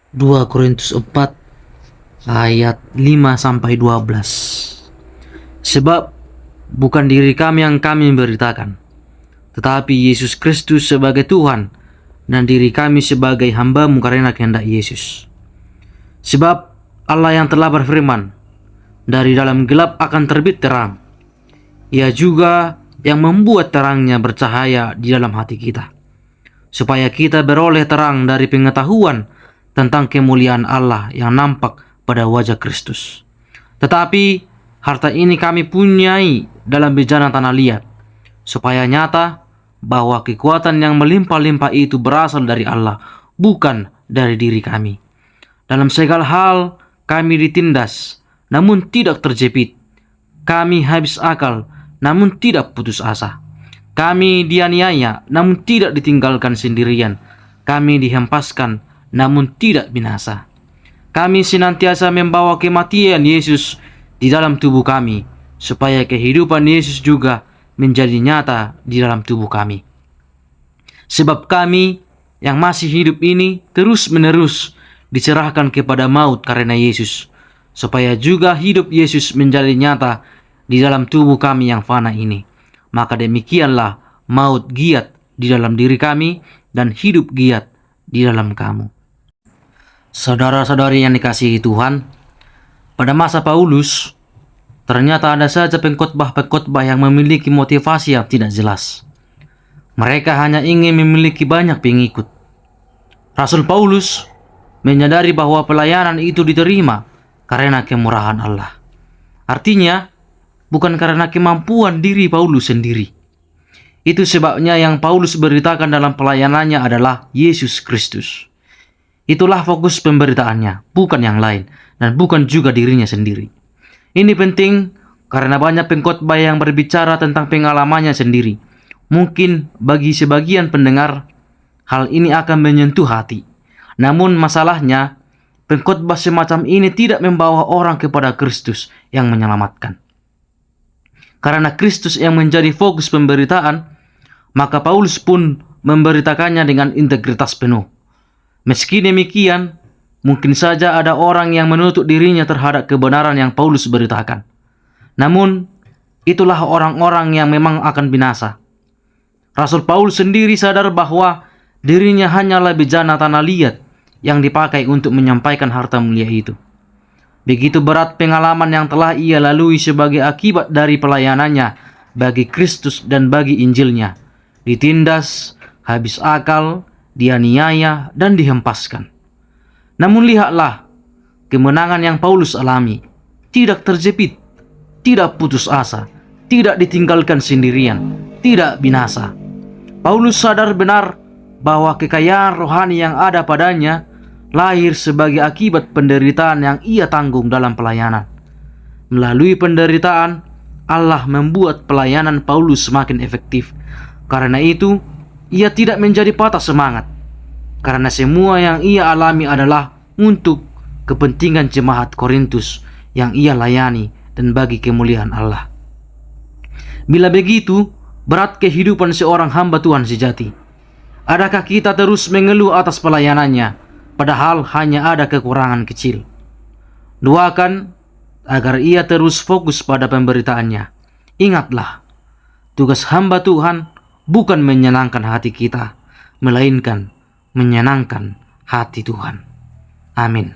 2 Korintus 4 ayat 5-12. Sebab bukan diri kami yang kami beritakan, tetapi Yesus Kristus sebagai Tuhan, dan diri kami sebagai hamba-Mu karena kehendak Yesus. Sebab Allah yang telah berfirman, dari dalam gelap akan terbit terang, Ia juga yang membuat terangnya bercahaya di dalam hati kita, supaya kita beroleh terang dari pengetahuan tentang kemuliaan Allah yang nampak pada wajah Kristus. Tetapi harta ini kami punyai dalam bejana tanah liat, supaya nyata bahwa kekuatan yang melimpah-limpah itu berasal dari Allah, bukan dari diri kami. Dalam segala hal kami ditindas, namun tidak terjepit. Kami habis akal, namun tidak putus asa. Kami dianiaya, namun tidak ditinggalkan sendirian. Kami dihempaskan, namun tidak binasa. Kami senantiasa membawa kematian Yesus di dalam tubuh kami, supaya kehidupan Yesus juga menjadi nyata di dalam tubuh kami. Sebab kami yang masih hidup ini terus-menerus diserahkan kepada maut karena Yesus, supaya juga hidup Yesus menjadi nyata di dalam tubuh kami yang fana ini. Maka demikianlah maut giat di dalam diri kami dan hidup giat di dalam kamu. Saudara-saudari yang dikasihi Tuhan, pada masa Paulus, ternyata ada saja pengkhotbah-pengkhotbah yang memiliki motivasi yang tidak jelas. Mereka hanya ingin memiliki banyak pengikut. Rasul Paulus menyadari bahwa pelayanan itu diterima karena kemurahan Allah. Artinya, bukan karena kemampuan diri Paulus sendiri. Itu sebabnya yang Paulus beritakan dalam pelayanannya adalah Yesus Kristus. Itulah fokus pemberitaannya, bukan yang lain, dan bukan juga dirinya sendiri. Ini penting karena banyak pengkhotbah yang berbicara tentang pengalamannya sendiri. Mungkin bagi sebagian pendengar, hal ini akan menyentuh hati. Namun masalahnya, pengkhotbah semacam ini tidak membawa orang kepada Kristus yang menyelamatkan. Karena Kristus yang menjadi fokus pemberitaan, maka Paulus pun memberitakannya dengan integritas penuh. Meski demikian, mungkin saja ada orang yang menutup dirinya terhadap kebenaran yang Paulus beritakan. Namun, itulah orang-orang yang memang akan binasa. Rasul Paulus sendiri sadar bahwa dirinya hanyalah bejana tanah liat yang dipakai untuk menyampaikan harta mulia itu. Begitu berat pengalaman yang telah ia lalui sebagai akibat dari pelayanannya bagi Kristus dan bagi Injilnya. Ditindas, habis akal, dianiaya, dan dihempaskan. Namun lihatlah, kemenangan yang Paulus alami. Tidak terjepit, tidak putus asa, tidak ditinggalkan sendirian, tidak binasa. Paulus sadar benar bahwa kekayaan rohani yang ada padanya lahir sebagai akibat penderitaan yang ia tanggung dalam pelayanan. Melalui penderitaan, Allah membuat pelayanan Paulus semakin efektif. Karena itu, ia tidak menjadi patah semangat. Karena semua yang ia alami adalah untuk kepentingan jemaat Korintus yang ia layani dan bagi kemuliaan Allah. Bila begitu, berat kehidupan seorang hamba Tuhan sejati. Adakah kita terus mengeluh atas pelayanannya, padahal hanya ada kekurangan kecil? Doakan agar ia terus fokus pada pemberitaannya. Ingatlah, tugas hamba Tuhan bukan menyenangkan hati kita, melainkan menyenangkan hati Tuhan. Amin.